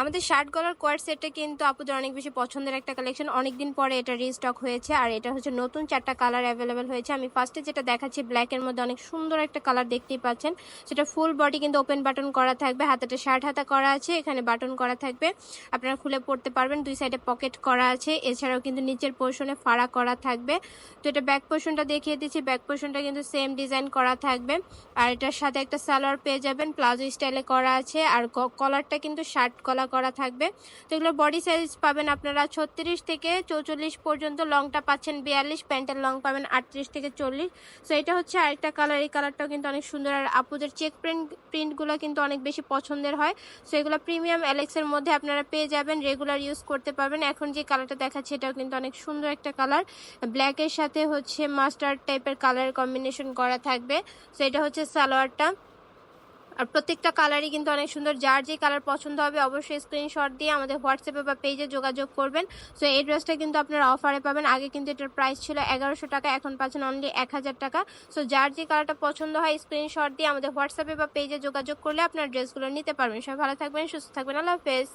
আমাদের শার্ট গলার কোয়ার্ড সেটটা কিন্তু আপুদের অনেক বেশি পছন্দের একটা কালেকশন। অনেকদিন পরে এটা রিস্টক হয়েছে আর এটা হচ্ছে নতুন 4টা কালার অ্যাভেলেবেল হয়েছে। আমি ফার্স্টে যেটা দেখাচ্ছি ব্ল্যাকের মধ্যে অনেক সুন্দর একটা কালার দেখতেই পাচ্ছেন। সেটা ফুল বডি কিন্তু ওপেন বাটন করা থাকবে, হাতাটা শার্ট হাতা করা আছে, এখানে বাটন করা থাকবে, আপনারা খুলে পড়তে পারবেন। দুই সাইডে পকেট করা আছে, এছাড়াও কিন্তু নিচের পোর্শনে ফাড়া করা থাকবে। তো এটা ব্যাক পোর্শনটা দেখিয়ে দিচ্ছি, ব্যাক পোর্শনটা কিন্তু সেম ডিজাইন করা থাকবে। আর এটার সাথে একটা সালোয়ার পেয়ে যাবেন, প্লাজো স্টাইলে করা আছে। আর কলারটা কিন্তু শার্ট গলা করা থাকবে। তো এগুলোর বডি সাইজ পাবেন আপনারা 36 থেকে 44 পর্যন্ত, লংটা পাচ্ছেন 42, প্যান্টের লং পাবেন 38 থেকে 40। সো এটা হচ্ছে আরেকটা কালার, এই কালারটাও কিন্তু অনেক সুন্দর। আর আপুদের চেক প্রিন্টগুলো কিন্তু অনেক বেশি পছন্দের হয়। সো এগুলো প্রিমিয়াম অ্যালেক্সের মধ্যে আপনারা পেয়ে যাবেন, রেগুলার ইউজ করতে পারবেন। এখন যে কালারটা দেখাচ্ছে এটাও কিন্তু অনেক সুন্দর একটা কালার, ব্ল্যাকের সাথে হচ্ছে মাস্টার্ড টাইপের কালারের কম্বিনেশন করা থাকবে। সো এটা হচ্ছে সালোয়ারটা। আর প্রত্যেকটা কালারই কিন্তু অনেক সুন্দর। যার যে কালার পছন্দ হবে অবশ্যই স্ক্রিনশট দিয়ে আমাদের হোয়াটসঅ্যাপে বা পেজে যোগাযোগ করবেন। সো এই ড্রেসটা কিন্তু আপনারা অফারে পাবেন। আগে কিন্তু এটার প্রাইস ছিল 1100 টাকা, এখন পাচ্ছেন অনলি 1000 টাকা। সো যার যে কালারটা পছন্দ হয় স্ক্রিনশট দিয়ে আমাদের হোয়াটসঅ্যাপে বা পেজে যোগাযোগ করলে আপনার ড্রেসগুলো নিতে পারবেন। সবাই ভালো থাকবেন, সুস্থ থাকবেন, আল্লাহ হাফেজ।